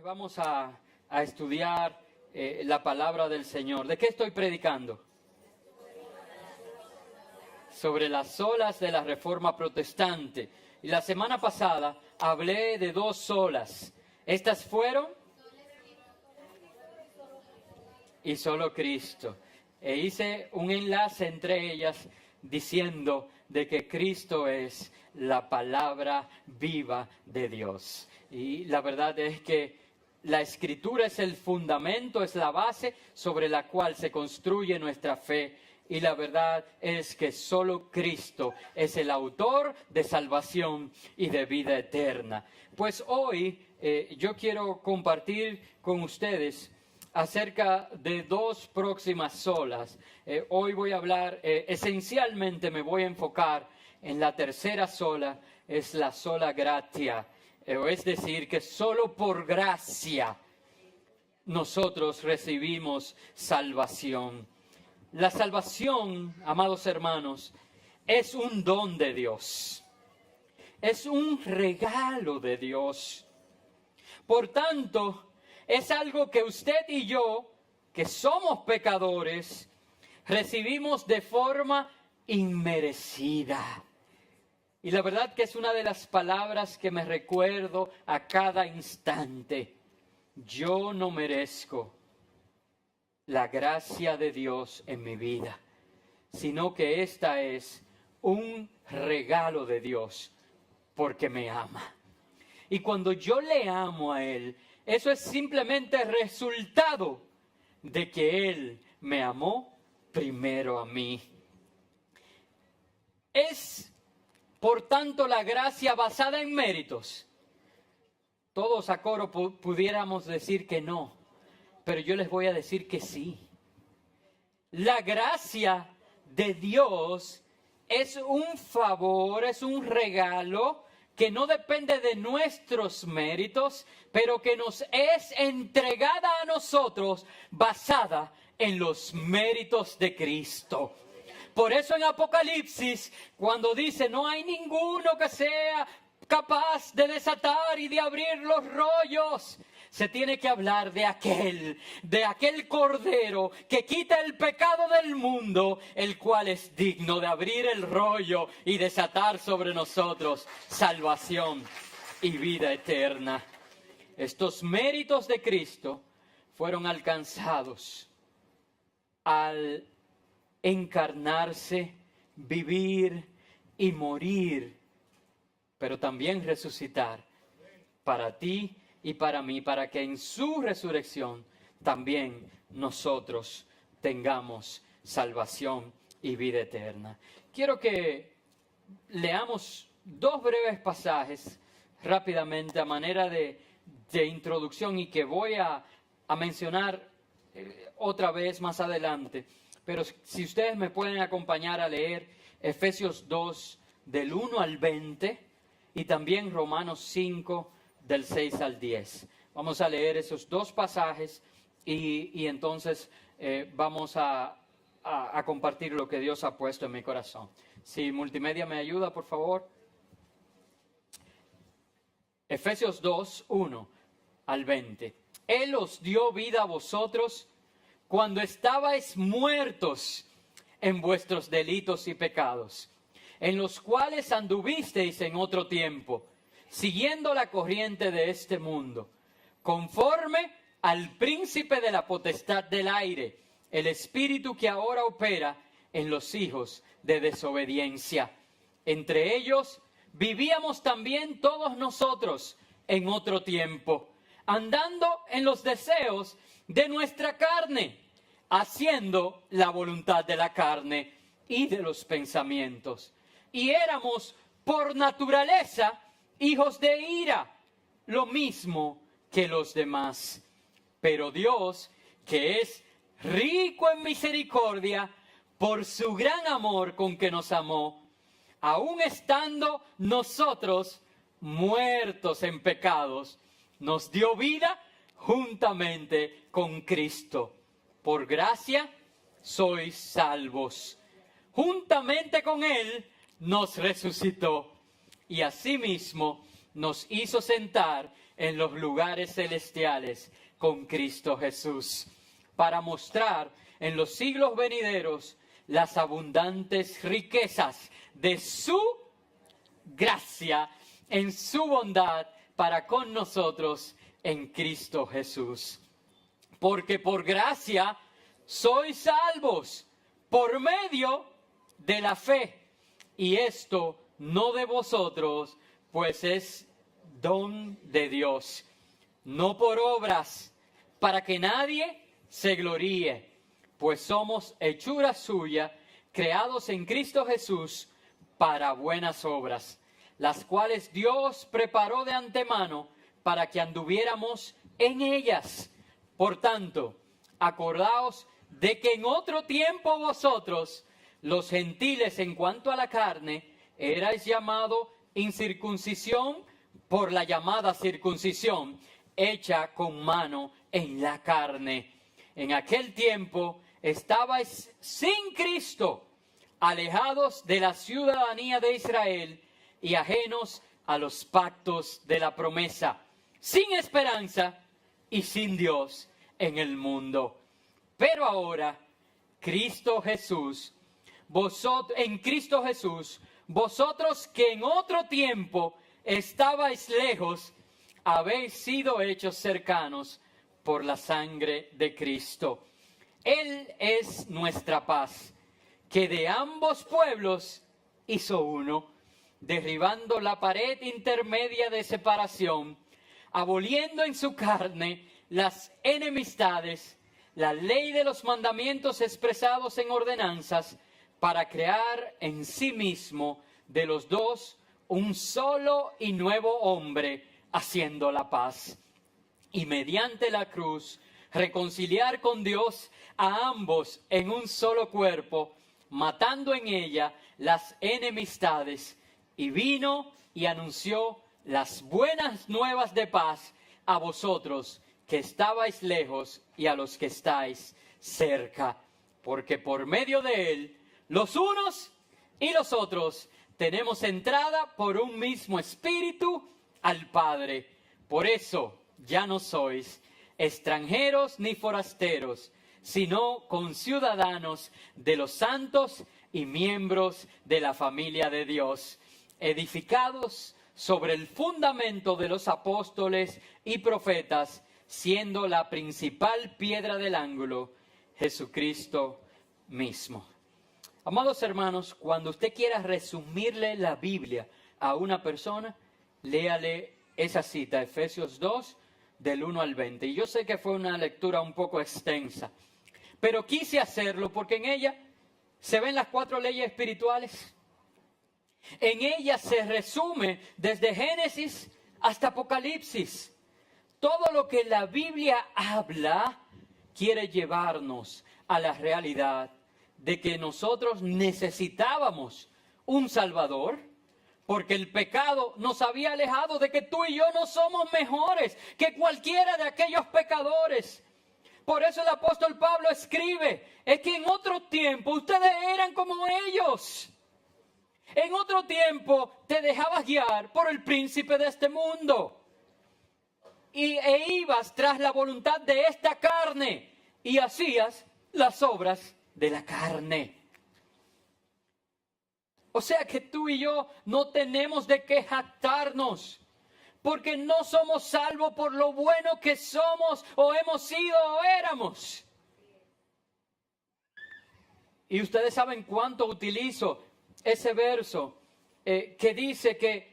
Pues vamos a estudiar la palabra del Señor. ¿De qué estoy predicando? Sobre las solas de la Reforma Protestante. Y la semana pasada hablé de dos solas. Estas fueron y solo Cristo. E hice un enlace entre ellas diciendo de que Cristo es la palabra viva de Dios. Y la verdad es que la Escritura es el fundamento, es la base sobre la cual se construye nuestra fe. Y la verdad es que solo Cristo es el autor de salvación y de vida eterna. Pues hoy yo quiero compartir con ustedes acerca de dos próximas solas. Hoy voy a hablar, esencialmente me voy a enfocar en la tercera sola, es la sola gratia. Es decir, que solo por gracia nosotros recibimos salvación. La salvación, amados hermanos, es un don de Dios. Es un regalo de Dios. Por tanto, es algo que usted y yo, que somos pecadores, recibimos de forma inmerecida. Y la verdad que es una de las palabras que me recuerdo a cada instante. Yo no merezco la gracia de Dios en mi vida, sino que esta es un regalo de Dios porque me ama. Y cuando yo le amo a Él, eso es simplemente resultado de que Él me amó primero a mí. Es por tanto, la gracia basada en méritos. Todos a coro pudiéramos decir que no, pero yo les voy a decir que sí. La gracia de Dios es un favor, es un regalo que no depende de nuestros méritos, pero que nos es entregada a nosotros basada en los méritos de Cristo. Por eso en Apocalipsis, cuando dice no hay ninguno que sea capaz de desatar y de abrir los rollos, se tiene que hablar de aquel Cordero que quita el pecado del mundo, el cual es digno de abrir el rollo y desatar sobre nosotros salvación y vida eterna. Estos méritos de Cristo fueron alcanzados al encarnarse, vivir y morir, pero también resucitar para ti y para mí, para que en su resurrección también nosotros tengamos salvación y vida eterna. Quiero que leamos dos breves pasajes rápidamente a manera de introducción y que voy a mencionar otra vez más adelante. Pero si ustedes me pueden acompañar a leer Efesios 2, del 1 al 20, y también Romanos 5, del 6 al 10. Vamos a leer esos dos pasajes y entonces vamos a compartir lo que Dios ha puesto en mi corazón. Si multimedia me ayuda, por favor. Efesios 2, 1 al 20. Él os dio vida a vosotros cuando estabais muertos en vuestros delitos y pecados, en los cuales anduvisteis en otro tiempo, siguiendo la corriente de este mundo, conforme al príncipe de la potestad del aire, el espíritu que ahora opera en los hijos de desobediencia. Entre ellos vivíamos también todos nosotros en otro tiempo, andando en los deseos de nuestra carne, haciendo la voluntad de la carne y de los pensamientos. Y éramos por naturaleza hijos de ira, lo mismo que los demás. Pero Dios, que es rico en misericordia, por su gran amor con que nos amó, aun estando nosotros muertos en pecados, nos dio vida juntamente con Cristo. Por gracia sois salvos. Juntamente con Él nos resucitó y asimismo nos hizo sentar en los lugares celestiales con Cristo Jesús, para mostrar en los siglos venideros las abundantes riquezas de su gracia en su bondad para con nosotros en Cristo Jesús. Porque por gracia sois salvos por medio de la fe. Y esto no de vosotros, pues es don de Dios, no por obras, para que nadie se gloríe, pues somos hechura suya, creados en Cristo Jesús para buenas obras, las cuales Dios preparó de antemano para que anduviéramos en ellas. Por tanto, acordaos de que en otro tiempo vosotros, los gentiles en cuanto a la carne, erais llamado incircuncisión por la llamada circuncisión, hecha con mano en la carne. En aquel tiempo estabais sin Cristo, alejados de la ciudadanía de Israel y ajenos a los pactos de la promesa, sin esperanza y sin Dios en el mundo. Pero ahora, en Cristo Jesús, vosotros que en otro tiempo estabais lejos, habéis sido hechos cercanos por la sangre de Cristo. Él es nuestra paz, que de ambos pueblos hizo uno, derribando la pared intermedia de separación, aboliendo en su carne las enemistades, la ley de los mandamientos expresados en ordenanzas, para crear en sí mismo de los dos un solo y nuevo hombre, haciendo la paz. Y mediante la cruz, reconciliar con Dios a ambos en un solo cuerpo, matando en ella las enemistades. Y vino y anunció las buenas nuevas de paz a vosotros que estabais lejos y a los que estáis cerca. Porque por medio de él, los unos y los otros tenemos entrada por un mismo espíritu al Padre. Por eso ya no sois extranjeros ni forasteros, sino conciudadanos de los santos y miembros de la familia de Dios, edificados sobre el fundamento de los apóstoles y profetas, siendo la principal piedra del ángulo Jesucristo mismo. Amados hermanos, cuando usted quiera resumirle la Biblia a una persona, léale esa cita, Efesios 2, del 1 al 20. Y yo sé que fue una lectura un poco extensa, pero quise hacerlo porque en ella se ven las 4 leyes espirituales. En ella se resume desde Génesis hasta Apocalipsis. Todo lo que la Biblia habla quiere llevarnos a la realidad de que nosotros necesitábamos un Salvador, porque el pecado nos había alejado de que tú y yo no somos mejores que cualquiera de aquellos pecadores. Por eso el apóstol Pablo escribe, es que en otro tiempo ustedes eran como ellos. En otro tiempo te dejabas guiar por el príncipe de este mundo e ibas tras la voluntad de esta carne y hacías las obras de la carne. O sea que tú y yo no tenemos de qué jactarnos, porque no somos salvos por lo bueno que somos o hemos sido o éramos. Y ustedes saben cuánto utilizo ese verso que dice que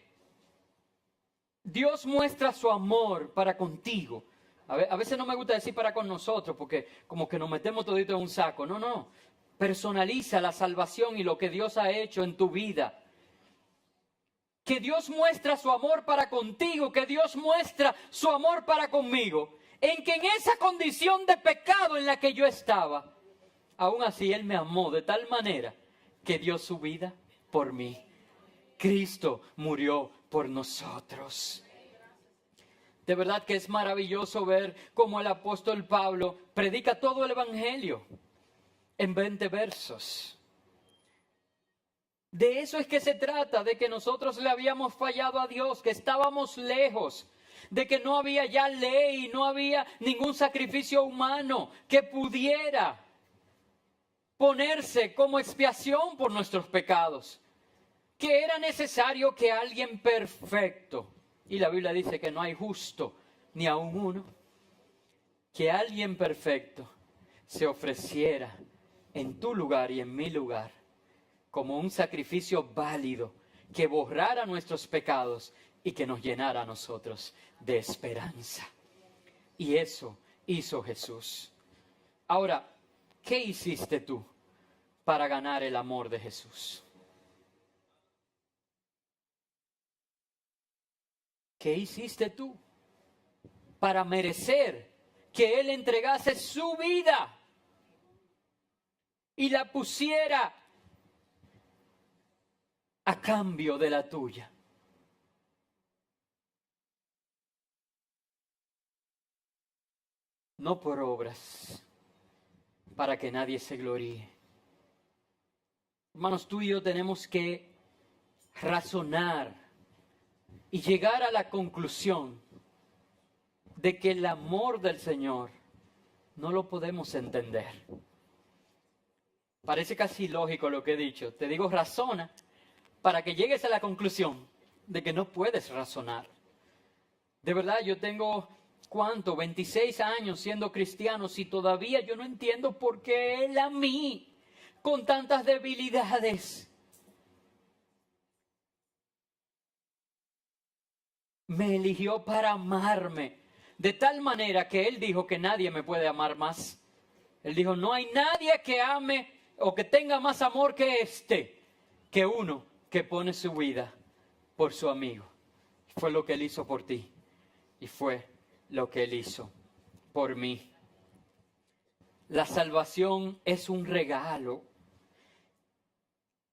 Dios muestra su amor para contigo. A veces no me gusta decir para con nosotros, porque como que nos metemos todito en un saco. No. Personaliza la salvación y lo que Dios ha hecho en tu vida. Que Dios muestra su amor para contigo, que Dios muestra su amor para conmigo. En que en esa condición de pecado en la que yo estaba, aún así Él me amó de tal manera que dio su vida por mí. Cristo murió por nosotros. De verdad que es maravilloso ver cómo el apóstol Pablo predica todo el Evangelio en 20 versos. De eso es que se trata, de que nosotros le habíamos fallado a Dios, que estábamos lejos, de que no había ya ley, no había ningún sacrificio humano que pudiera ponerse como expiación por nuestros pecados, que era necesario que alguien perfecto, y la Biblia dice que no hay justo ni aun uno, que alguien perfecto se ofreciera en tu lugar y en mi lugar como un sacrificio válido que borrara nuestros pecados y que nos llenara a nosotros de esperanza. Y eso hizo Jesús. Ahora, ¿qué hiciste tú para ganar el amor de Jesús? ¿Qué hiciste tú para merecer que Él entregase su vida y la pusiera a cambio de la tuya? No por obras, para que nadie se gloríe. Hermanos, tú y yo tenemos que razonar y llegar a la conclusión de que el amor del Señor no lo podemos entender. Parece casi lógico lo que he dicho. Te digo, razona para que llegues a la conclusión de que no puedes razonar. De verdad, yo tengo, ¿cuánto? 26 años siendo cristiano y todavía yo no entiendo por qué Él a mí, con tantas debilidades, me eligió para amarme. De tal manera que Él dijo que nadie me puede amar más. Él dijo, no hay nadie que ame o que tenga más amor que uno que pone su vida por su amigo. Fue lo que Él hizo por ti y fue lo que Él hizo por mí. La salvación es un regalo.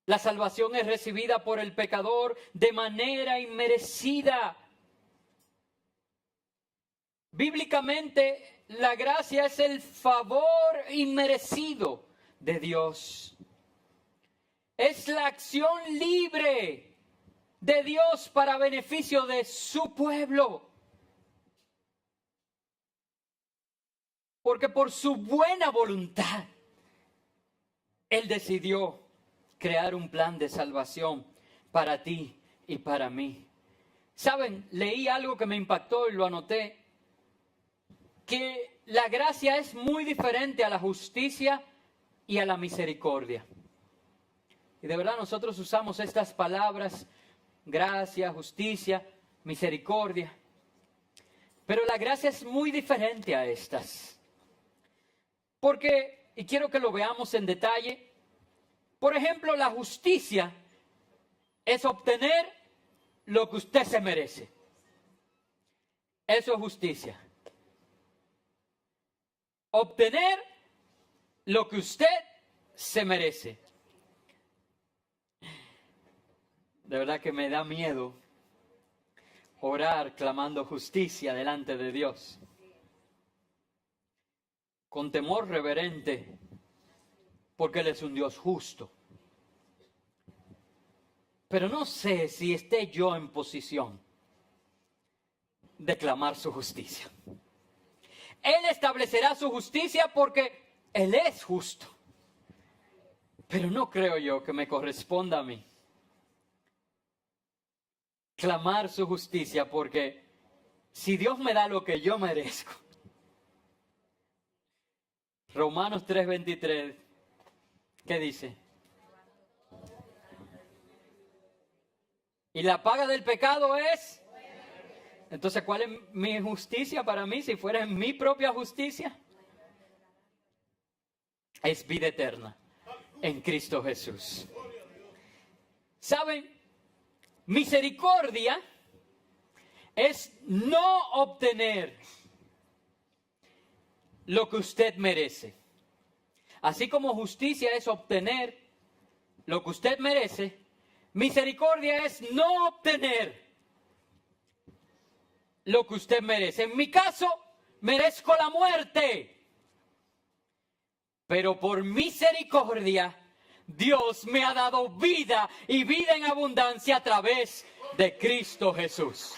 La salvación es recibida por el pecador de manera inmerecida. Bíblicamente, la gracia es el favor inmerecido de Dios. Es la acción libre de Dios para beneficio de su pueblo. Porque por su buena voluntad, Él decidió crear un plan de salvación para ti y para mí. ¿Saben? Leí algo que me impactó y lo anoté. Que la gracia es muy diferente a la justicia y a la misericordia. Y de verdad nosotros usamos estas palabras, gracia, justicia, misericordia. Pero la gracia es muy diferente a estas. Porque, y quiero que lo veamos en detalle, por ejemplo, la justicia es obtener lo que usted se merece. Eso es justicia. Obtener lo que usted se merece. De verdad que me da miedo orar clamando justicia delante de Dios. Con temor reverente, porque Él es un Dios justo. Pero no sé si esté yo en posición de clamar su justicia. Él establecerá su justicia porque Él es justo. Pero no creo yo que me corresponda a mí clamar su justicia, porque si Dios me da lo que yo merezco. Romanos 3:23, ¿qué dice? Y la paga del pecado es... Entonces, ¿cuál es mi justicia para mí si fuera mi propia justicia? Es vida eterna en Cristo Jesús. ¿Saben? Misericordia es no obtener lo que usted merece. Así como justicia es obtener lo que usted merece, misericordia es no obtener lo que usted merece. En mi caso, merezco la muerte. Pero por misericordia, Dios me ha dado vida y vida en abundancia a través de Cristo Jesús.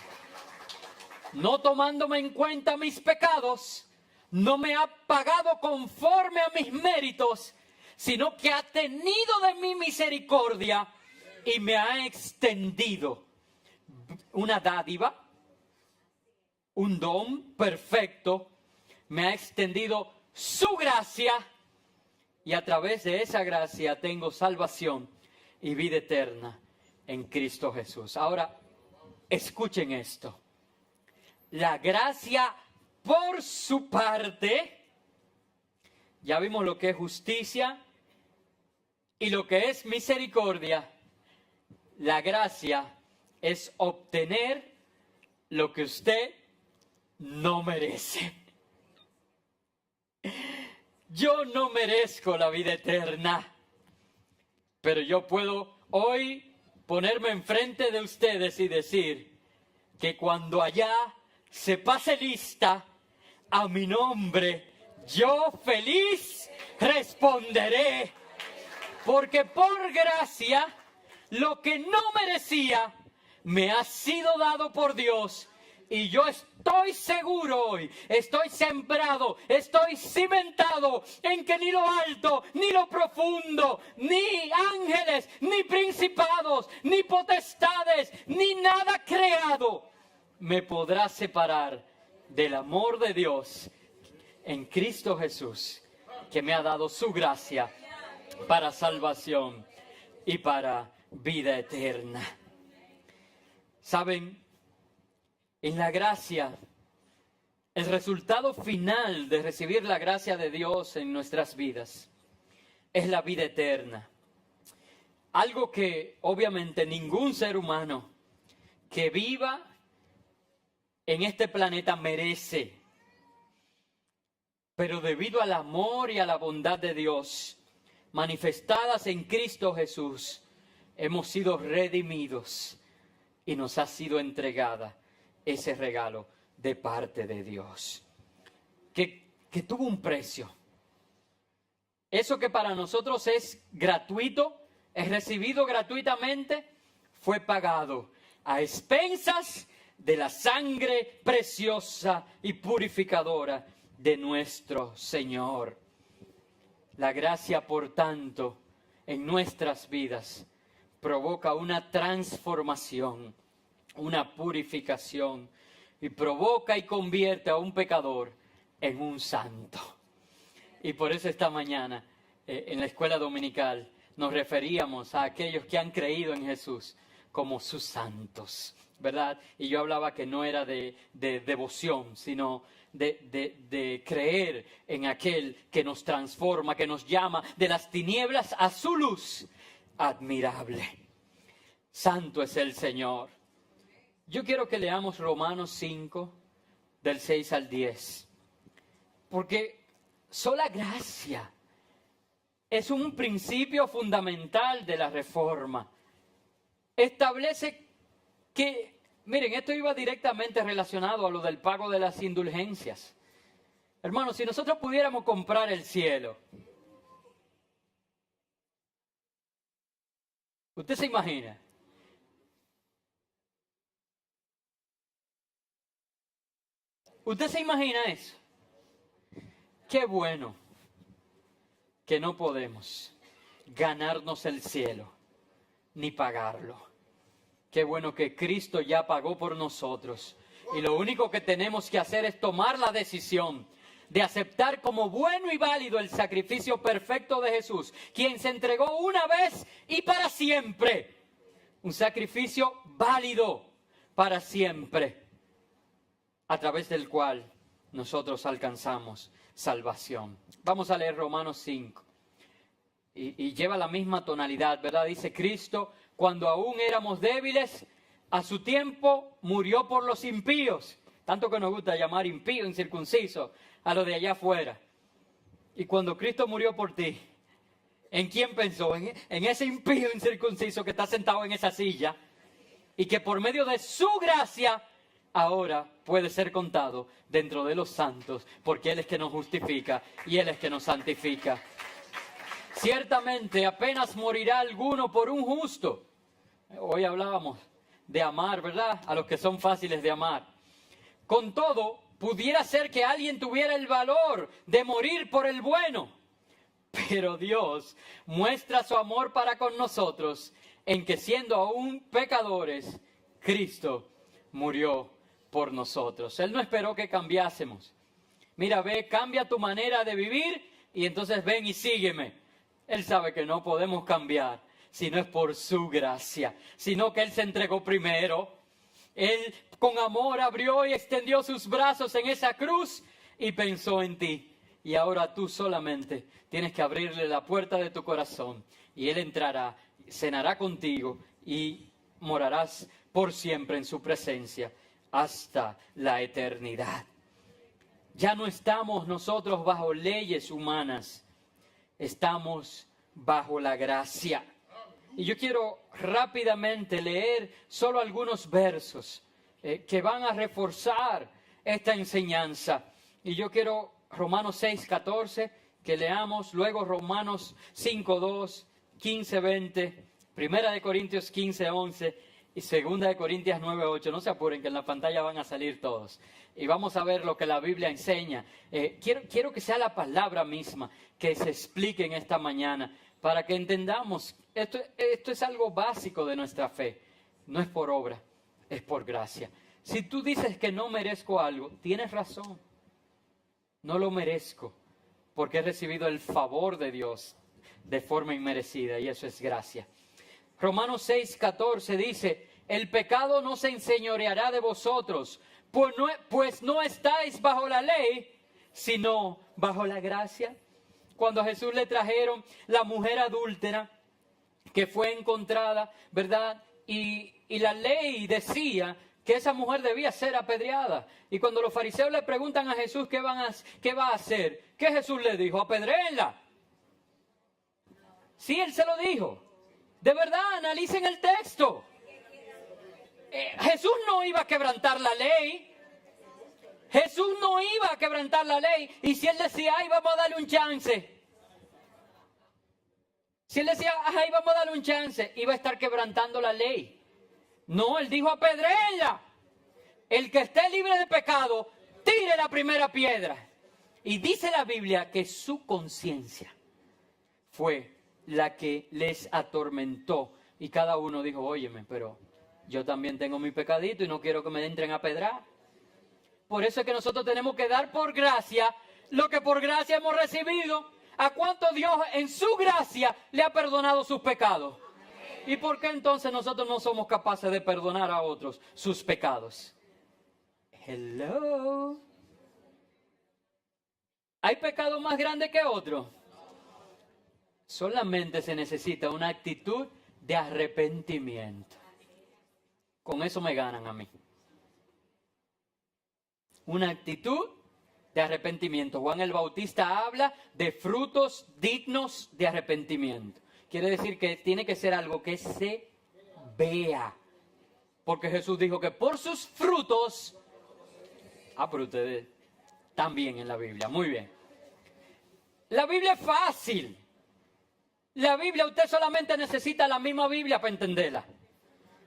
no tomándome en cuenta mis pecados, no me ha pagado conforme a mis méritos, sino que ha tenido de mí misericordia y me ha extendido una dádiva, un don perfecto, me ha extendido su gracia y a través de esa gracia tengo salvación y vida eterna en Cristo Jesús. Ahora, escuchen esto. La gracia por su parte, ya vimos lo que es justicia y lo que es misericordia. La gracia es obtener lo que usted no merece. Yo no merezco la vida eterna, pero yo puedo hoy ponerme enfrente de ustedes y decir que cuando allá se pase lista a mi nombre, yo feliz responderé, porque por gracia lo que no merecía me ha sido dado por Dios. Y yo estoy seguro hoy, estoy sembrado, estoy cimentado en que ni lo alto, ni lo profundo, ni ángeles, ni principados, ni potestades, ni nada creado me podrá separar del amor de Dios en Cristo Jesús, que me ha dado su gracia para salvación y para vida eterna. ¿Saben? En la gracia, el resultado final de recibir la gracia de Dios en nuestras vidas es la vida eterna. Algo que obviamente ningún ser humano que viva en este planeta merece. Pero debido al amor y a la bondad de Dios manifestadas en Cristo Jesús, hemos sido redimidos y nos ha sido entregada ese regalo de parte de Dios, que tuvo un precio. Eso que para nosotros es gratuito, es recibido gratuitamente, fue pagado a expensas de la sangre preciosa y purificadora de nuestro Señor. La gracia, por tanto, en nuestras vidas provoca una transformación, una purificación, y provoca y convierte a un pecador en un santo. Y por eso esta mañana en la escuela dominical nos referíamos a aquellos que han creído en Jesús como sus santos, ¿verdad? Y yo hablaba que no era de devoción, sino de creer en aquel que nos transforma, que nos llama de las tinieblas a su luz admirable. Santo es el Señor. Yo quiero que leamos Romanos 5, del 6 al 10, porque sola gracia es un principio fundamental de la Reforma. Establece que, miren, esto iba directamente relacionado a lo del pago de las indulgencias. Hermanos, si nosotros pudiéramos comprar el cielo, ¿usted se imagina? ¿Usted se imagina eso? Qué bueno que no podemos ganarnos el cielo ni pagarlo. Qué bueno que Cristo ya pagó por nosotros. Y lo único que tenemos que hacer es tomar la decisión de aceptar como bueno y válido el sacrificio perfecto de Jesús, quien se entregó una vez y para siempre. Un sacrificio válido para siempre, a través del cual nosotros alcanzamos salvación. Vamos a leer Romanos 5. Y lleva la misma tonalidad, ¿verdad? Dice: Cristo, cuando aún éramos débiles, a su tiempo murió por los impíos. Tanto que nos gusta llamar impío, incircunciso, a lo de allá afuera. Y cuando Cristo murió por ti, ¿en quién pensó? En ese impío incircunciso que está sentado en esa silla y que por medio de su gracia ahora puede ser contado dentro de los santos, porque Él es que nos justifica y Él es que nos santifica. Ciertamente apenas morirá alguno por un justo. Hoy hablábamos de amar, ¿verdad? A los que son fáciles de amar. Con todo, pudiera ser que alguien tuviera el valor de morir por el bueno. Pero Dios muestra su amor para con nosotros en que siendo aún pecadores, Cristo murió por nosotros. Él no esperó que cambiásemos. Mira, ve, cambia tu manera de vivir y entonces ven y sígueme. Él sabe que no podemos cambiar si no es por su gracia, sino que Él se entregó primero. Él con amor abrió y extendió sus brazos en esa cruz y pensó en ti. Y ahora tú solamente tienes que abrirle la puerta de tu corazón y Él entrará, cenará contigo y morarás por siempre en su presencia hasta la eternidad. Ya no estamos nosotros bajo leyes humanas, estamos bajo la gracia. Y yo quiero rápidamente leer solo algunos versos que van a reforzar esta enseñanza. Y yo quiero Romanos 6:14, que leamos, luego Romanos 5:2, 15:20, Primera de Corintios 15:11 y Segunda de Corintios 9:8. No se apuren que en la pantalla van a salir todos. Y vamos a ver lo que la Biblia enseña. Quiero que sea la palabra misma que se explique en esta mañana para que entendamos. Esto es algo básico de nuestra fe. No es por obra, es por gracia. Si tú dices que no merezco algo, tienes razón. No lo merezco porque he recibido el favor de Dios de forma inmerecida y eso es gracia. Romanos 6:14 dice, el pecado no se enseñoreará de vosotros, pues no estáis bajo la ley, sino bajo la gracia. Cuando a Jesús le trajeron la mujer adúltera que fue encontrada, ¿verdad? Y la ley decía que esa mujer debía ser apedreada. Y cuando los fariseos le preguntan a Jesús qué va a hacer, ¿qué Jesús le dijo? Apedréenla. Sí, Él se lo dijo. De verdad, analicen el texto. Jesús no iba a quebrantar la ley. Jesús no iba a quebrantar la ley. Y si Él decía, ay, vamos a darle un chance. Si Él decía, ay, vamos a darle un chance, iba a estar quebrantando la ley. No, Él dijo, apedréenla. El que esté libre de pecado, tire la primera piedra. Y dice la Biblia que su conciencia fue la que les atormentó. Y cada uno dijo, óyeme, pero yo también tengo mi pecadito y no quiero que me entren a pedrar. Por eso es que nosotros tenemos que dar por gracia lo que por gracia hemos recibido. ¿A cuánto Dios en su gracia le ha perdonado sus pecados? ¿Y por qué entonces nosotros no somos capaces de perdonar a otros sus pecados? Hello. ¿Hay pecado más grande que otro? Solamente se necesita una actitud de arrepentimiento. Con eso me ganan a mí. Una actitud de arrepentimiento. Juan el Bautista habla de frutos dignos de arrepentimiento. Quiere decir que tiene que ser algo que se vea. Porque Jesús dijo que por sus frutos... pero ustedes también en la Biblia. Muy bien. La Biblia es fácil. La Biblia, usted solamente necesita la misma Biblia para entenderla.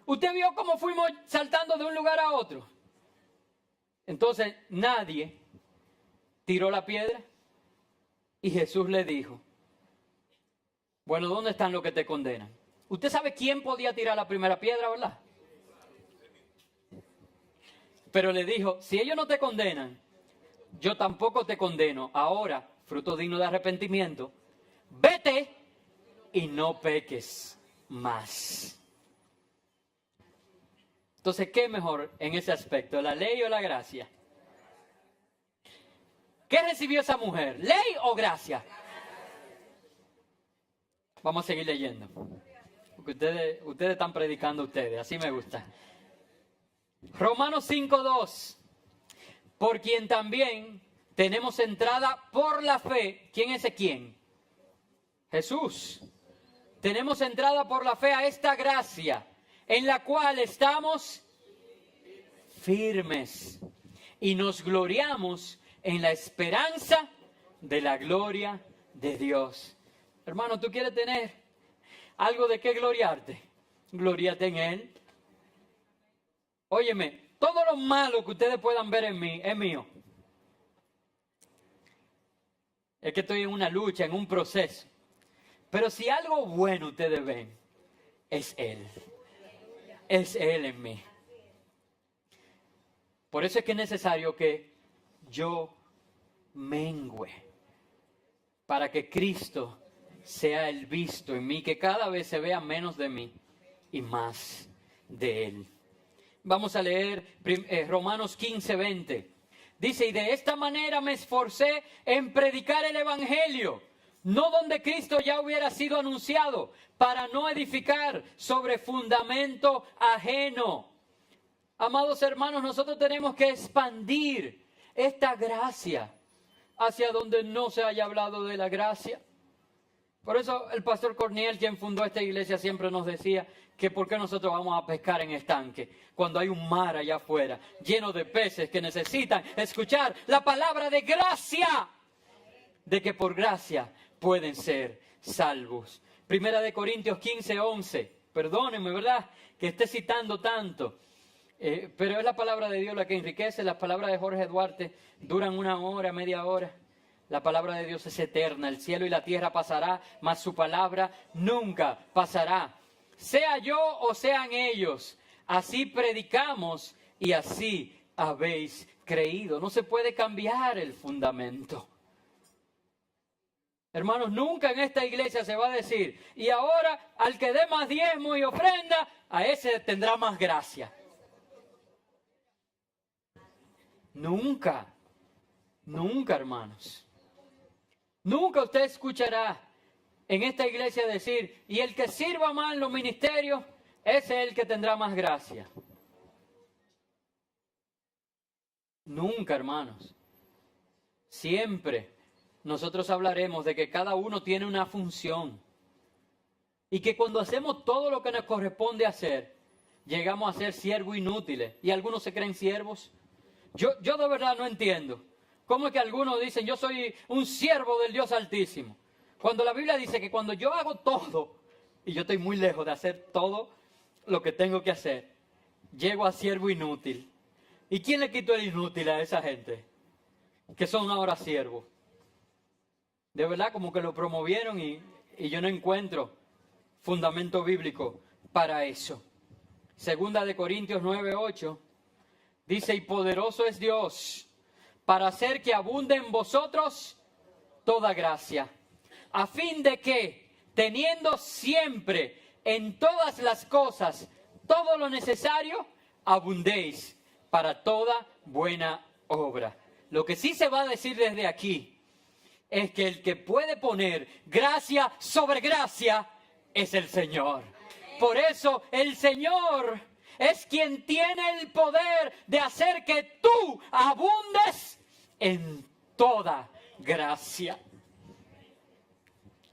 Usted vio cómo fuimos saltando de un lugar a otro. Entonces, nadie tiró la piedra y Jesús le dijo, bueno, ¿dónde están los que te condenan? Usted sabe quién podía tirar la primera piedra, ¿verdad? Pero le dijo, si ellos no te condenan, yo tampoco te condeno. Ahora, fruto digno de arrepentimiento, vete y no peques más. Entonces, ¿qué es mejor en ese aspecto, la ley o la gracia? ¿Qué recibió esa mujer? ¿Ley o gracia? Vamos a seguir leyendo. Porque ustedes están predicando ustedes, así me gusta. Romanos 5:2. Por quien también tenemos entrada por la fe. ¿Quién es ese quién? Jesús. Tenemos entrada por la fe a esta gracia, en la cual estamos firmes y nos gloriamos en la esperanza de la gloria de Dios. Hermano, ¿tú quieres tener algo de qué gloriarte? Glóriate en Él. Óyeme, todo lo malo que ustedes puedan ver en mí es mío. Es que estoy en una lucha, en un proceso. Pero si algo bueno ustedes ven, es Él. Es Él en mí. Por eso es que es necesario que yo mengüe, para que Cristo sea el visto en mí, que cada vez se vea menos de mí y más de Él. Vamos a leer Romanos 15:20. Dice, y de esta manera me esforcé en predicar el Evangelio, no donde Cristo ya hubiera sido anunciado, para no edificar sobre fundamento ajeno. Amados hermanos, nosotros tenemos que expandir esta gracia hacia donde no se haya hablado de la gracia. Por eso el pastor Corniel, quien fundó esta iglesia, siempre nos decía que por qué nosotros vamos a pescar en estanque cuando hay un mar allá afuera lleno de peces que necesitan escuchar la palabra de gracia, de que por gracia pueden ser salvos. Primera de Corintios 15:11. Perdónenme, ¿verdad?, que esté citando tanto. Pero es la palabra de Dios la que enriquece. Las palabras de Jorge Duarte duran 1 hora, media hora. La palabra de Dios es eterna. El cielo y la tierra pasará, mas su palabra nunca pasará. Sea yo o sean ellos, así predicamos y así habéis creído. No se puede cambiar el fundamento. Hermanos, nunca en esta iglesia se va a decir, y ahora al que dé más diezmo y ofrenda, a ese tendrá más gracia. Nunca, nunca, hermanos. Nunca usted escuchará en esta iglesia decir, y el que sirva más en los ministerios, ese es el que tendrá más gracia. Nunca, hermanos. Siempre nosotros hablaremos de que cada uno tiene una función. Y que cuando hacemos todo lo que nos corresponde hacer, llegamos a ser siervos inútiles. Y algunos se creen siervos. Yo de verdad no entiendo. ¿Cómo es que algunos dicen, yo soy un siervo del Dios Altísimo? Cuando la Biblia dice que cuando yo hago todo, y yo estoy muy lejos de hacer todo lo que tengo que hacer, llego a siervo inútil. ¿Y quién le quitó el inútil a esa gente? Que son ahora siervos. De verdad, como que lo promovieron y yo no encuentro fundamento bíblico para eso. Segunda de Corintios 9:8 dice, y poderoso es Dios para hacer que abunde en vosotros toda gracia, a fin de que, teniendo siempre en todas las cosas todo lo necesario, abundéis para toda buena obra. Lo que sí se va a decir desde aquí es que el que puede poner gracia sobre gracia es el Señor. Por eso el Señor es quien tiene el poder de hacer que tú abundes en toda gracia.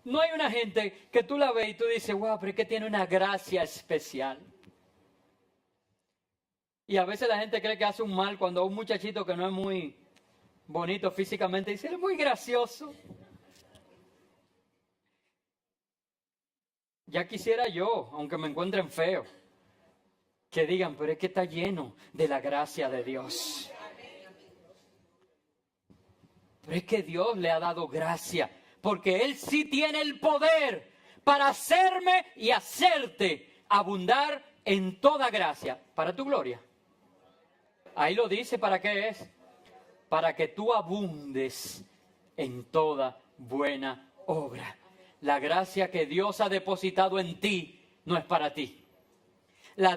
No hay una gente que tú la ves y tú dices, wow, pero es que tiene una gracia especial. Y a veces la gente cree que hace un mal cuando un muchachito que no es muy bonito físicamente dice, él es muy gracioso. Ya quisiera yo, aunque me encuentren feo, que digan, pero es que está lleno de la gracia de Dios. Pero es que Dios le ha dado gracia, porque Él sí tiene el poder para hacerme y hacerte abundar en toda gracia, para tu gloria. Ahí lo dice, ¿para qué es? Para que tú abundes en toda buena obra. La gracia que Dios ha depositado en ti no es para ti. La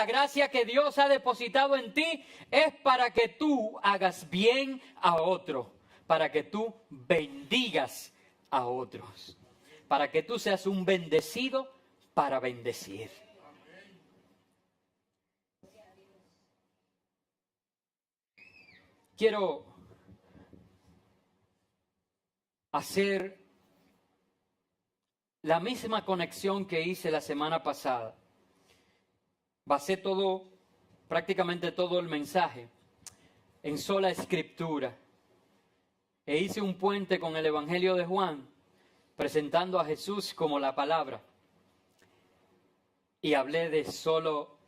gracia que Dios ha depositado en ti es para que tú hagas bien a otro, para que tú bendigas a otros, para que tú seas un bendecido para bendecir. Quiero hacer la misma conexión que hice la semana pasada. Basé prácticamente todo el mensaje en sola escritura. E hice un puente con el Evangelio de Juan, presentando a Jesús como la palabra. Y hablé de solo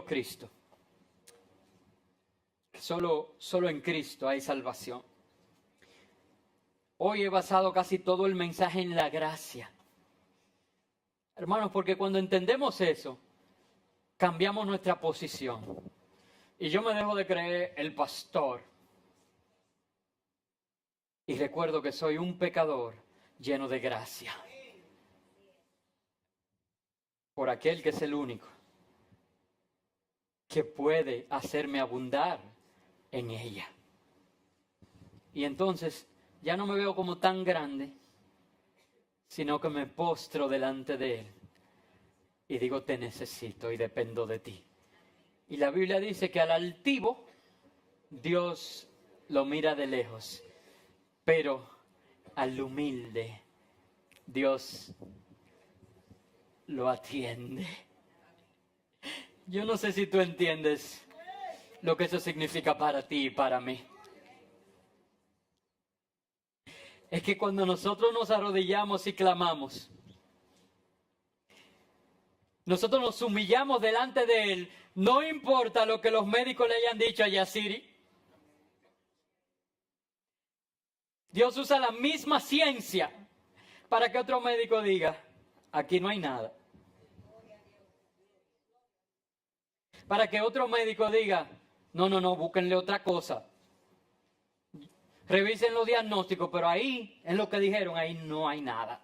Cristo. Solo en Cristo hay salvación. Hoy he basado casi todo el mensaje en la gracia. Hermanos, porque cuando entendemos eso, cambiamos nuestra posición. Y yo me dejo de creer el pastor. Y recuerdo que soy un pecador lleno de gracia. Por aquel que es el único que puede hacerme abundar en ella. Y entonces ya no me veo como tan grande, sino que me postro delante de Él y digo, te necesito y dependo de ti. Y la Biblia dice que al altivo Dios lo mira de lejos, pero al humilde Dios lo atiende. Yo no sé si tú entiendes lo que eso significa para ti y para mí. Es que cuando nosotros nos arrodillamos y clamamos, nosotros nos humillamos delante de Él, no importa lo que los médicos le hayan dicho a Yasiri. Dios usa la misma ciencia para que otro médico diga, aquí no hay nada. Para que otro médico diga, no, búsquenle otra cosa. Revisen los diagnósticos, pero ahí, en lo que dijeron, ahí no hay nada.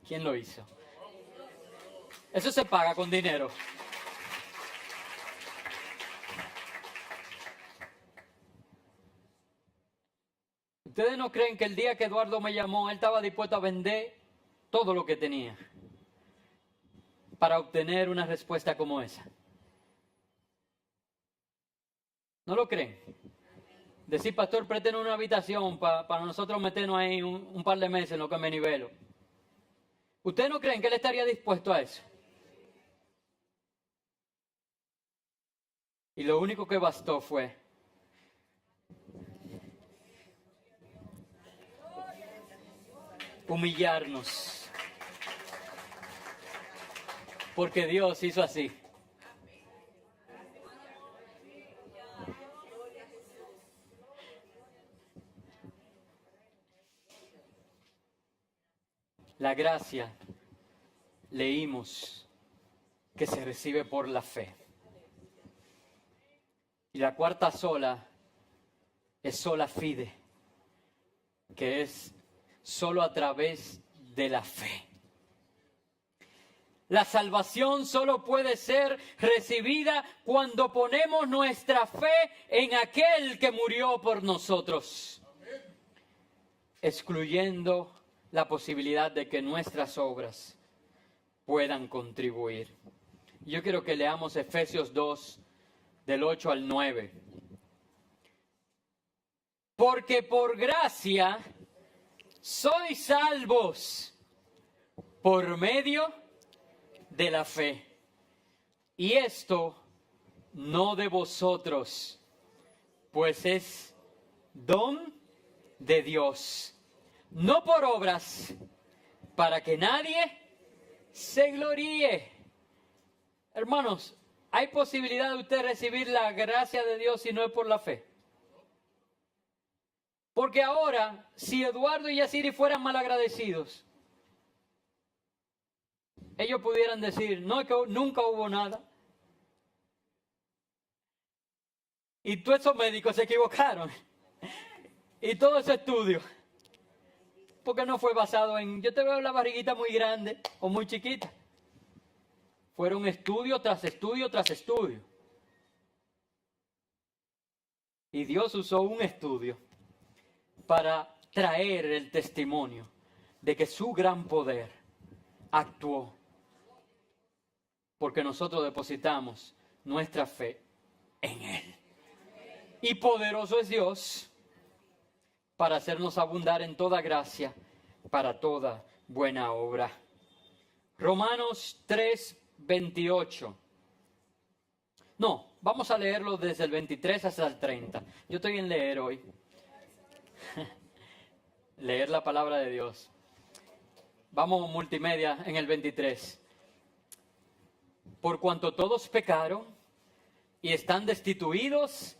¿Quién lo hizo? Eso se paga con dinero. ¿Ustedes no creen que el día que Eduardo me llamó, él estaba dispuesto a vender todo lo que tenía para obtener una respuesta como esa? ¿No lo creen? Decir, pastor, préstenos una habitación para nosotros meternos ahí un par de meses en lo que me nivelo. ¿Ustedes no creen que él estaría dispuesto a eso? Y lo único que bastó fue humillarnos. Porque Dios hizo así. La gracia, leímos, que se recibe por la fe. Y la cuarta sola es sola fide, que es solo a través de la fe. La salvación solo puede ser recibida cuando ponemos nuestra fe en aquel que murió por nosotros, excluyendo la posibilidad de que nuestras obras puedan contribuir. Yo quiero que leamos Efesios 2, del 8 al 9. Porque por gracia sois salvos por medio de la fe. Y esto no de vosotros, pues es don de Dios. No por obras, para que nadie se gloríe. Hermanos, ¿hay posibilidad de usted recibir la gracia de Dios si no es por la fe? Porque ahora, si Eduardo y Yasiri fueran malagradecidos, ellos pudieran decir, no, es que nunca hubo nada. Y todos esos médicos se equivocaron. Y todo ese estudio, porque no fue basado en, yo te veo la barriguita muy grande o muy chiquita. Fueron estudio tras estudio tras estudio. Y Dios usó un estudio para traer el testimonio de que su gran poder actuó. Porque nosotros depositamos nuestra fe en Él. Y poderoso es Dios para hacernos abundar en toda gracia, para toda buena obra. Romanos 3, 28. No, vamos a leerlo desde el 23 hasta el 30. Yo estoy en leer hoy. Leer la palabra de Dios. Vamos multimedia en el 23. Por cuanto todos pecaron y están destituidos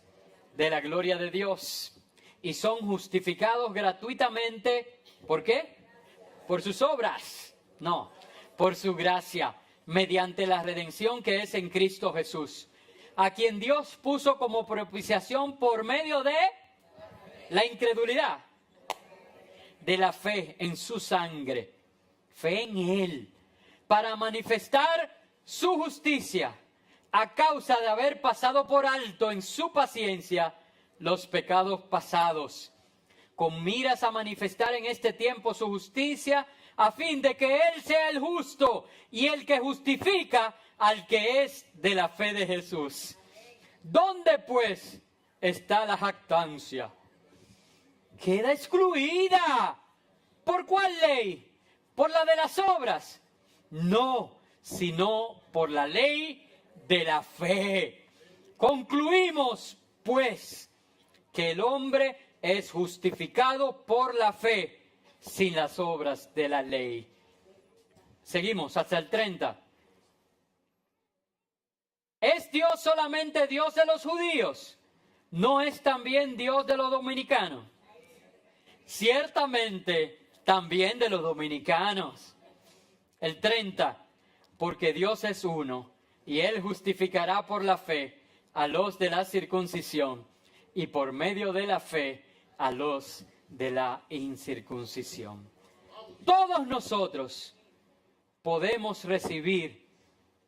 de la gloria de Dios y son justificados gratuitamente. ¿Por qué? ¿Por sus obras? No, por su gracia, mediante la redención que es en Cristo Jesús, a quien Dios puso como propiciación por medio de la incredulidad, de la fe en su sangre, fe en Él, para manifestar su justicia, a causa de haber pasado por alto en su paciencia los pecados pasados, con miras a manifestar en este tiempo su justicia, a fin de que Él sea el justo y el que justifica al que es de la fe de Jesús. ¿Dónde pues está la jactancia? Queda excluida. ¿Por cuál ley? ¿Por la de las obras? No, sino por la ley de la fe. Concluimos, pues, que el hombre es justificado por la fe, sin las obras de la ley. Seguimos hasta el 30. ¿Es Dios solamente Dios de los judíos? ¿No es también Dios de los dominicanos? Ciertamente también de los dominicanos. El 30. Porque Dios es uno, y Él justificará por la fe a los de la circuncisión, y por medio de la fe a los de la incircuncisión. Todos nosotros podemos recibir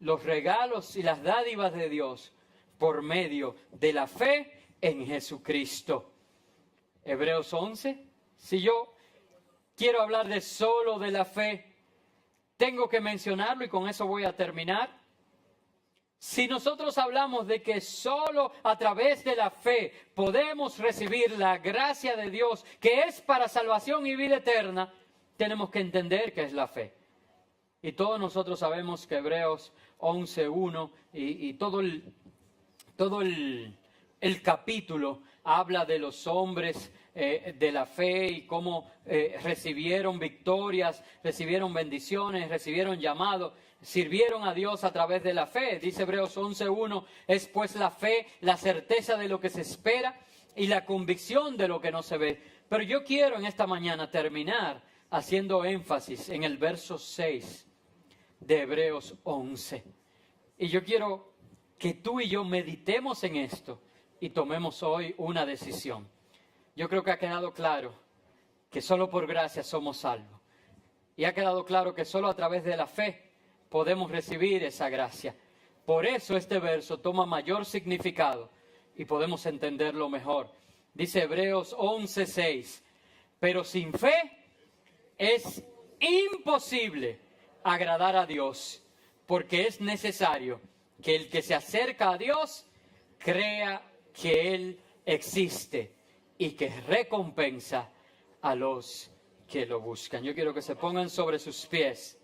los regalos y las dádivas de Dios por medio de la fe en Jesucristo. Hebreos 11. Si yo quiero hablar de solo de la fe, tengo que mencionarlo y con eso voy a terminar. Si nosotros hablamos de que solo a través de la fe podemos recibir la gracia de Dios, que es para salvación y vida eterna, tenemos que entender qué es la fe. Y todos nosotros sabemos que Hebreos 11:1 y todo el capítulo habla de los hombres de la fe y cómo recibieron victorias, recibieron bendiciones, recibieron llamados, sirvieron a Dios a través de la fe. Dice Hebreos 11:1, es pues la fe, la certeza de lo que se espera y la convicción de lo que no se ve. Pero yo quiero en esta mañana terminar haciendo énfasis en el verso 6 de Hebreos 11. Y yo quiero que tú y yo meditemos en esto y tomemos hoy una decisión. Yo creo que ha quedado claro que solo por gracia somos salvos. Y ha quedado claro que solo a través de la fe podemos recibir esa gracia. Por eso este verso toma mayor significado y podemos entenderlo mejor. Dice Hebreos 11:6, pero sin fe es imposible agradar a Dios, porque es necesario que el que se acerca a Dios crea que Él existe y que recompensa a los que lo buscan. Yo quiero que se pongan sobre sus pies.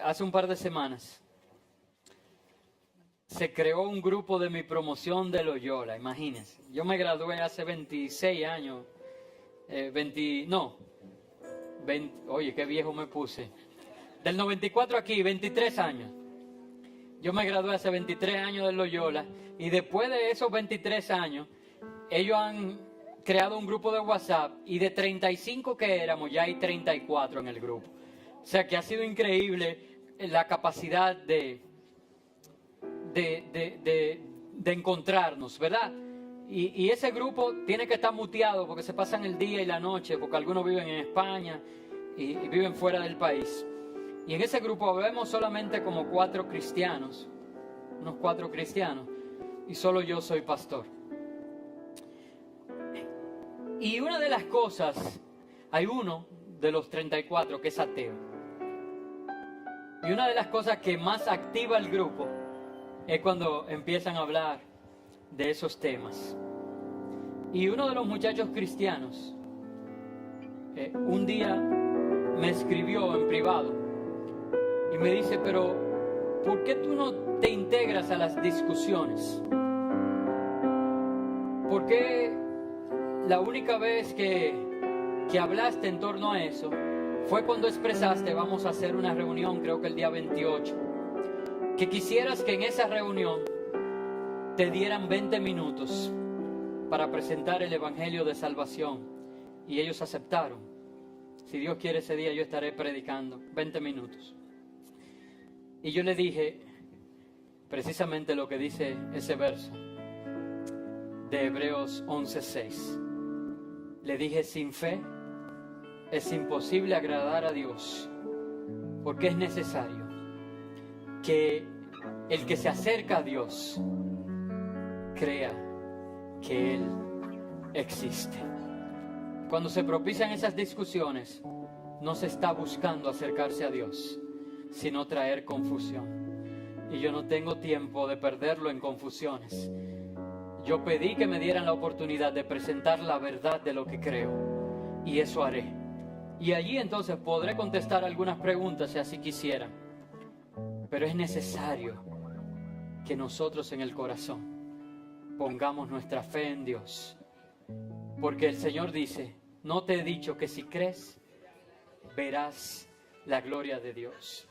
Hace un par de semanas se creó un grupo de mi promoción de Loyola, imagínense. Yo me gradué hace 26 años, oye, qué viejo me puse. Del 94 aquí, 23 años. Yo me gradué hace 23 años de Loyola y después de esos 23 años, ellos han creado un grupo de WhatsApp y de 35 que éramos, ya hay 34 en el grupo. O sea que ha sido increíble la capacidad de encontrarnos, ¿verdad? Y ese grupo tiene que estar muteado porque se pasan el día y la noche, porque algunos viven en España y viven fuera del país. Y en ese grupo vemos solamente como 4 cristianos, unos 4 cristianos, y solo yo soy pastor. Y una de las cosas, hay uno de los 34 que es ateo. Y una de las cosas que más activa el grupo es cuando empiezan a hablar de esos temas. Y uno de los muchachos cristianos un día me escribió en privado y me dice, pero ¿por qué tú no te integras a las discusiones? ¿Por qué la única vez que hablaste en torno a eso fue cuando expresaste, vamos a hacer una reunión, creo que el día 28, que quisieras que en esa reunión te dieran 20 minutos para presentar el Evangelio de salvación, y ellos aceptaron. Si Dios quiere, ese día yo estaré predicando 20 minutos. Y yo le dije precisamente lo que dice ese verso de Hebreos 11:6. Le dije: sin fe es imposible agradar a Dios, porque es necesario que el que se acerca a Dios crea que Él existe. Cuando se propician esas discusiones, no se está buscando acercarse a Dios, sino traer confusión. Y yo no tengo tiempo de perderlo en confusiones. Yo pedí que me dieran la oportunidad de presentar la verdad de lo que creo, y eso haré. Y allí entonces podré contestar algunas preguntas si así quisiera. Pero es necesario que nosotros en el corazón pongamos nuestra fe en Dios. Porque el Señor dice: no te he dicho que si crees, verás la gloria de Dios.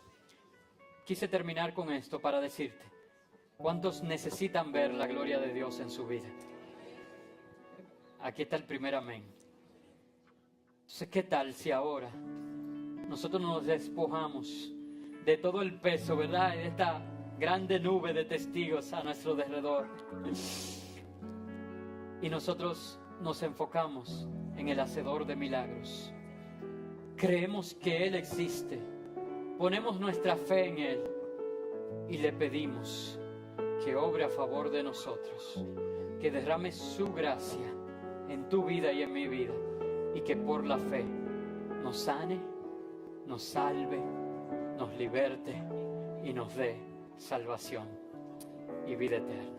Quise terminar con esto para decirte: ¿cuántos necesitan ver la gloria de Dios en su vida? Aquí está el primer amén. Entonces, ¿qué tal si ahora nosotros nos despojamos de todo el peso, ¿verdad?, de esta grande nube de testigos a nuestro derredor, y nosotros nos enfocamos en el hacedor de milagros? Creemos que Él existe, ponemos nuestra fe en Él y le pedimos que obre a favor de nosotros, que derrame su gracia en tu vida y en mi vida, y que por la fe nos sane, nos salve, nos liberte y nos dé salvación y vida eterna.